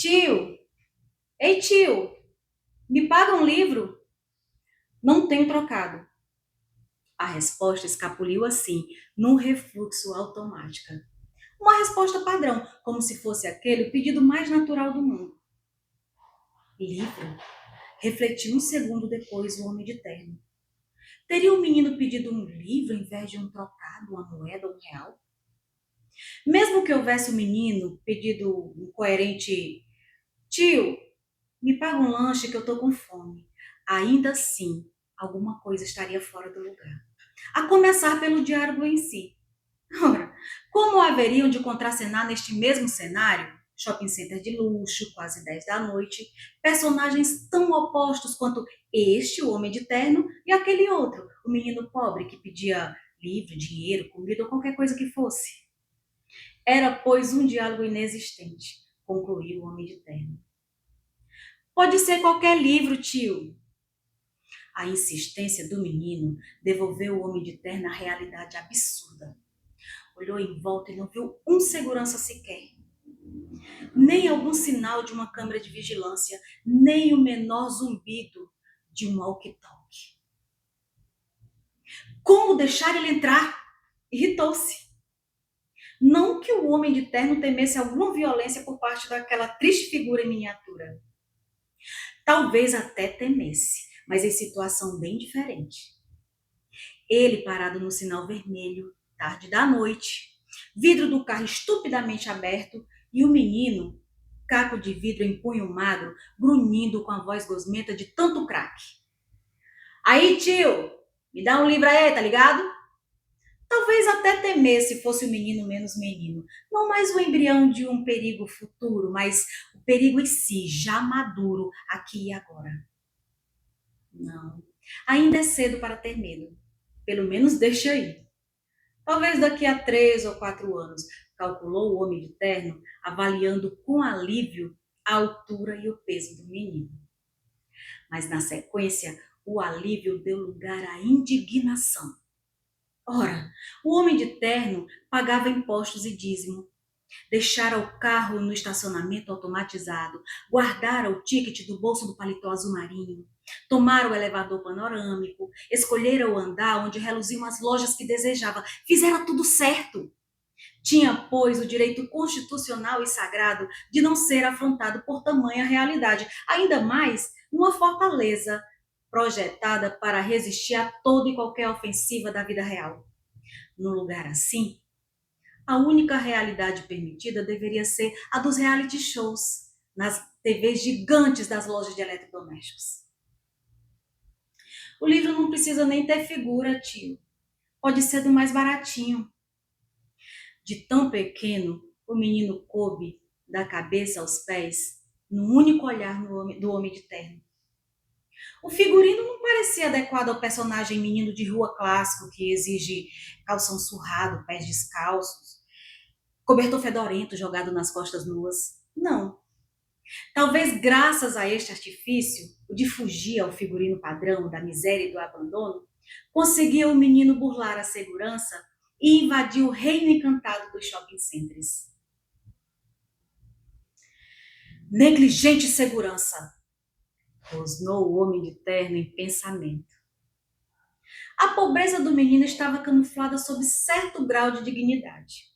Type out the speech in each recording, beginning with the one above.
Tio, ei tio, me paga um livro? Não tenho trocado. A resposta escapuliu assim, num refluxo automático. Uma resposta padrão, como se fosse aquele o pedido mais natural do mundo. Livro? Refletiu um segundo depois o homem de terno. Teria o menino pedido um livro em vez de um trocado, uma moeda ou um real? Mesmo que houvesse o menino pedido um coerente tio, me paga um lanche que eu tô com fome. Ainda assim, alguma coisa estaria fora do lugar. A começar pelo diálogo em si. Ora, como haveriam de contracenar neste mesmo cenário, shopping center de luxo, quase 10 da noite, personagens tão opostos quanto este, o homem de terno, e aquele outro, o menino pobre que pedia livro, dinheiro, comida ou qualquer coisa que fosse. Era, pois, um diálogo inexistente, concluiu o homem de terno. Pode ser qualquer livro, tio. A insistência do menino devolveu o homem de terno à realidade absurda. Olhou em volta e não viu um segurança sequer. Nem algum sinal de uma câmera de vigilância, nem o menor zumbido de um walkie-talkie. Como deixar ele entrar? Irritou-se. Não que o homem de terno temesse alguma violência por parte daquela triste figura em miniatura. Talvez até temesse, mas em situação bem diferente. Ele parado no sinal vermelho, tarde da noite, vidro do carro estupidamente aberto e o menino, caco de vidro em punho magro, grunhindo com a voz gosmenta de tanto craque. Aí, tio, me dá um livro aí, tá ligado? Talvez até temesse fosse o menino menos menino, não mais o embrião de um perigo futuro, mas o perigo em si, já maduro, aqui e agora. Não, ainda é cedo para ter medo. Pelo menos deixa aí. Talvez daqui a 3 ou 4 anos, calculou o homem de terno, avaliando com alívio a altura e o peso do menino. Mas na sequência, o alívio deu lugar à indignação. Ora, o homem de terno pagava impostos e dízimo, deixara o carro no estacionamento automatizado, guardara o ticket do bolso do paletó azul marinho, tomara o elevador panorâmico, escolhera o andar onde reluziam as lojas que desejava, fizera tudo certo. Tinha, pois, o direito constitucional e sagrado de não ser afrontado por tamanha realidade, ainda mais numa fortaleza projetada para resistir a toda e qualquer ofensiva da vida real. Num lugar assim, a única realidade permitida deveria ser a dos reality shows, nas TVs gigantes das lojas de eletrodomésticos. O livro não precisa nem ter figura, tio. Pode ser do mais baratinho. De tão pequeno, o menino coube, da cabeça aos pés, num único olhar do homem de terno. O figurino não parecia adequado ao personagem menino de rua clássico que exige calção surrado, pés descalços, cobertor fedorento jogado nas costas nuas. Não. Talvez graças a este artifício, o de fugir ao figurino padrão da miséria e do abandono, conseguia o menino burlar a segurança e invadir o reino encantado dos shopping centers. Negligente segurança, rosnou o homem de terno em pensamento. A pobreza do menino estava camuflada sob certo grau de dignidade.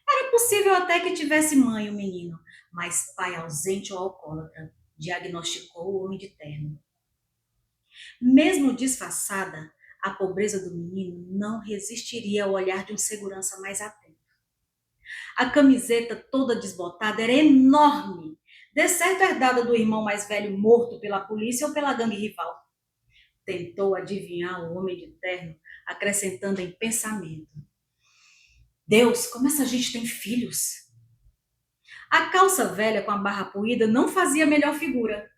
Era possível até que tivesse mãe o menino, mas pai ausente ou alcoólatra, diagnosticou o homem de terno. Mesmo disfarçada, a pobreza do menino não resistiria ao olhar de um segurança mais atento. A camiseta toda desbotada era enorme, de certo herdada do irmão mais velho morto pela polícia ou pela gangue rival. Tentou adivinhar o homem de terno, acrescentando em pensamento: Deus, como essa gente tem filhos! A calça velha com a barra puída não fazia melhor figura.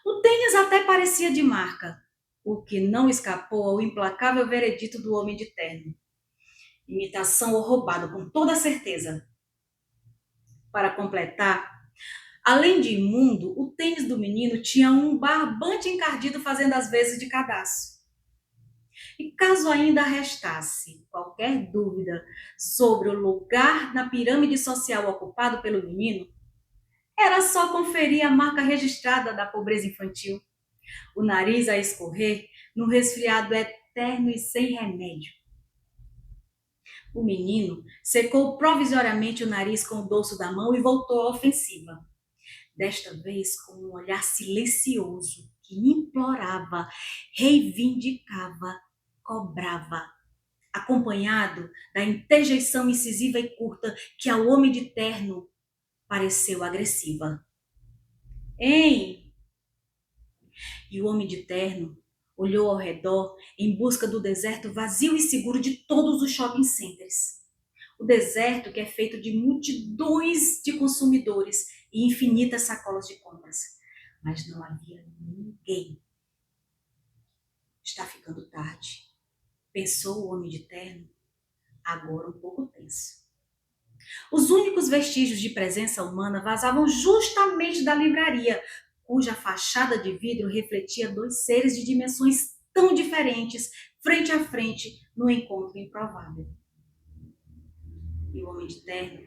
O tênis até parecia de marca, o que não escapou ao implacável veredito do homem de terno. Imitação ou roubado, com toda certeza. Para completar, além de imundo, o tênis do menino tinha um barbante encardido fazendo as vezes de cadastro. E caso ainda restasse qualquer dúvida sobre o lugar na pirâmide social ocupado pelo menino, Era só conferir a marca registrada da pobreza infantil. O nariz a escorrer num resfriado eterno e sem remédio. O menino secou provisoriamente o nariz com o dorso da mão e voltou à ofensiva. Desta vez com um olhar silencioso que implorava, reivindicava, cobrava, acompanhado da interjeição incisiva e curta que ao homem de terno pareceu agressiva. Hein? E o homem de terno olhou ao redor em busca do deserto vazio e seguro de todos os shopping centers. O deserto que é feito de multidões de consumidores e infinitas sacolas de compras. Mas não havia ninguém. Está ficando tarde, pensou o homem de terno, agora um pouco tenso. Os únicos vestígios de presença humana vazavam justamente da livraria, cuja fachada de vidro refletia dois seres de dimensões tão diferentes, frente a frente, no encontro improvável. E o homem de terno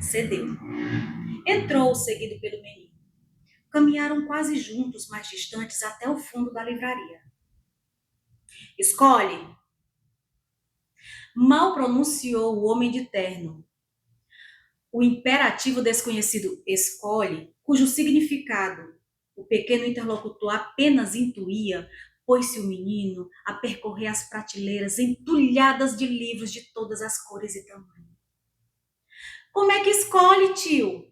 cedeu. Entrou, seguido pelo menino. Caminharam quase juntos, mais distantes, até o fundo da livraria. Escolhe! Mal pronunciou o homem de terno. O imperativo desconhecido escolhe, cujo significado o pequeno interlocutor apenas intuía, pôs-se o menino a percorrer as prateleiras entulhadas de livros de todas as cores e tamanhos. Como é que escolhe, tio?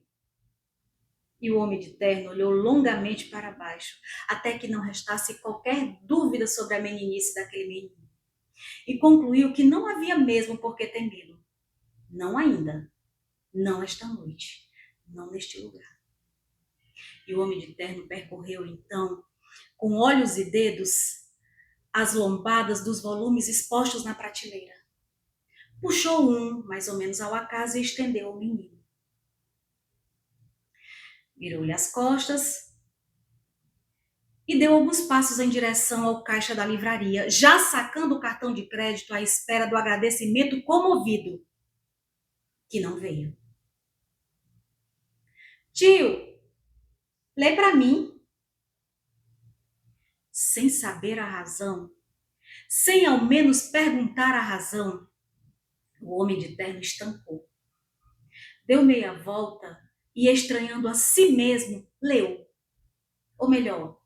E o homem de terno olhou longamente para baixo, até que não restasse qualquer dúvida sobre a meninice daquele menino. E concluiu que não havia mesmo por que temê-lo. Não ainda. Não esta noite. Não neste lugar. E o homem de terno percorreu, então, com olhos e dedos, as lombadas dos volumes expostos na prateleira. Puxou um, mais ou menos ao acaso, e estendeu ao menino. Virou-lhe as costas e deu alguns passos em direção ao caixa da livraria, já sacando o cartão de crédito à espera do agradecimento comovido, que não veio. Tio, lê para mim. Sem saber a razão, sem ao menos perguntar a razão, o homem de terno estancou. Deu meia volta e, estranhando a si mesmo, leu. Ou melhor,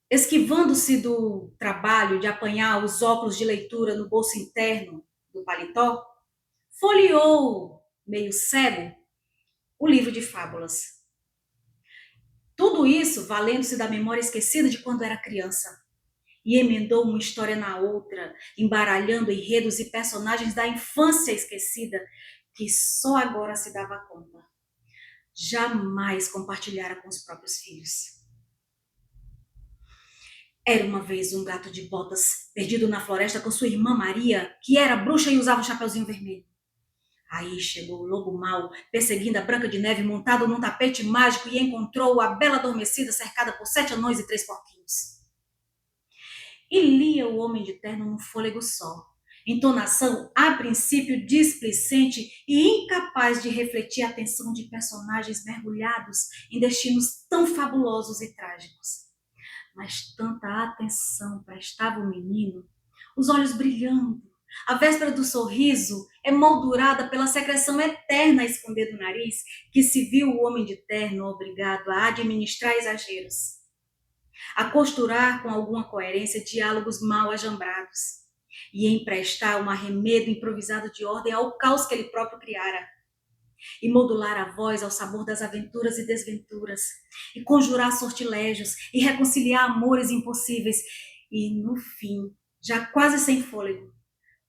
esquivando-se do trabalho de apanhar os óculos de leitura no bolso interno do paletó, folheou, meio cego, o livro de fábulas. Tudo isso valendo-se da memória esquecida de quando era criança. E emendou uma história na outra, embaralhando enredos e personagens da infância esquecida, que só agora se dava conta. Jamais compartilhara com os próprios filhos. Era uma vez um gato de botas perdido na floresta com sua irmã Maria, que era bruxa e usava um chapeuzinho vermelho. Aí chegou o lobo mau, perseguindo a Branca de Neve montado num tapete mágico e encontrou a bela adormecida cercada por 7 anões e 3 porquinhos. E lia o homem de terno num fôlego só, entonação a princípio displicente e incapaz de refletir a atenção de personagens mergulhados em destinos tão fabulosos e trágicos. Mas tanta atenção prestava o menino, os olhos brilhando, a véspera do sorriso emoldurada pela secreção eterna a esconder do nariz, que se viu o homem de terno obrigado a administrar exageros, a costurar com alguma coerência diálogos mal ajambrados e emprestar um arremedo improvisado de ordem ao caos que ele próprio criara, e modular a voz ao sabor das aventuras e desventuras, e conjurar sortilégios, e reconciliar amores impossíveis, e, no fim, já quase sem fôlego,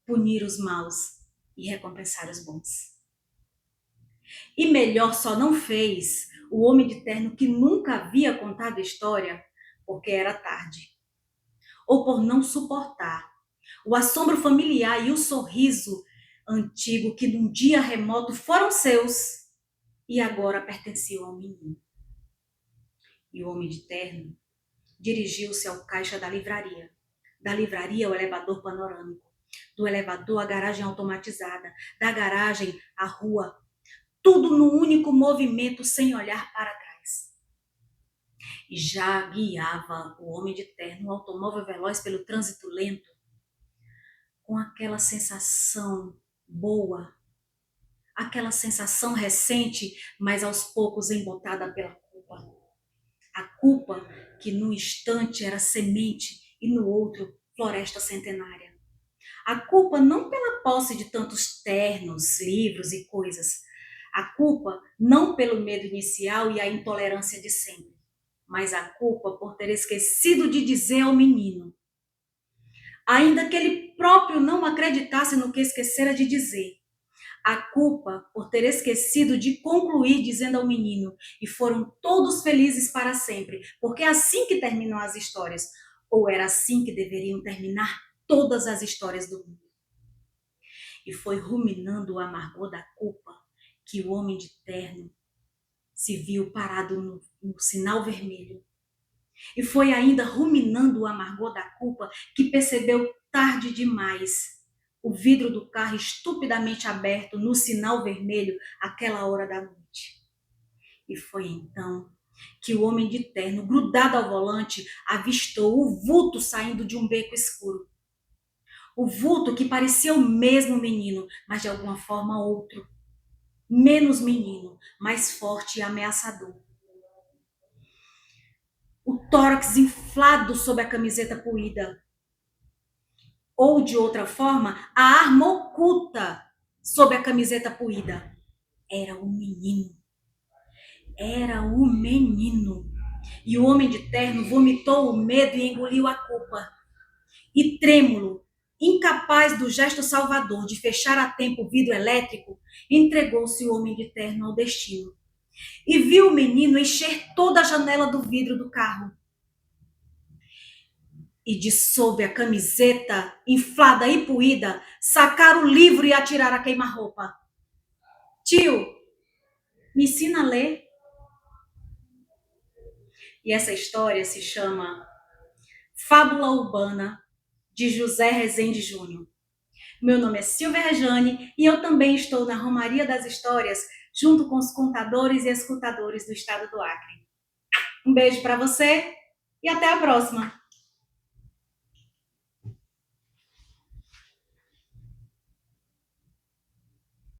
punir os maus e recompensar os bons. E melhor só não fez o homem de terno que nunca havia contado história, porque era tarde, ou por não suportar o assombro familiar e o sorriso antigo que num dia remoto foram seus e agora pertenciam ao menino. E o homem de terno dirigiu-se ao caixa da livraria ao elevador panorâmico, do elevador à garagem automatizada, da garagem à rua, tudo no único movimento sem olhar para trás. E já guiava o homem de terno, um automóvel veloz pelo trânsito lento, com aquela sensação boa, aquela sensação recente, mas aos poucos embotada pela culpa. A culpa que num instante era semente e no outro floresta centenária. A culpa não pela posse de tantos ternos, livros e coisas. A culpa não pelo medo inicial e a intolerância de sempre, mas a culpa por ter esquecido de dizer ao menino, ainda que ele próprio não acreditasse no que esquecera de dizer. A culpa por ter esquecido de concluir dizendo ao menino, e foram todos felizes para sempre, porque é assim que terminam as histórias, ou era assim que deveriam terminar todas as histórias do mundo. E foi ruminando o amargor da culpa que o homem de terno se viu parado no sinal vermelho. E foi ainda ruminando o amargor da culpa que percebeu tarde demais o vidro do carro estupidamente aberto no sinal vermelho àquela hora da noite. E foi então que o homem de terno, grudado ao volante, avistou o vulto saindo de um beco escuro. O vulto que parecia o mesmo menino, mas de alguma forma outro. Menos menino, mais forte e ameaçador. O tórax inflado sob a camiseta poída. Ou, de outra forma, a arma oculta sob a camiseta poída. Era o menino. Era o menino. E o homem de terno vomitou o medo e engoliu a culpa. E trêmulo, incapaz do gesto salvador de fechar a tempo o vidro elétrico, entregou-se o homem de terno ao destino. E viu o menino encher toda a janela do vidro do carro. E de sob a camiseta, inflada e poída, sacar o livro e atirar a queima-roupa. Tio, me ensina a ler. E essa história se chama Fábula Urbana, de José Rezende Júnior. Meu nome é Silvia Rejane e eu também estou na Romaria das Histórias, junto com os contadores e escutadores do estado do Acre. Um beijo para você e até a próxima!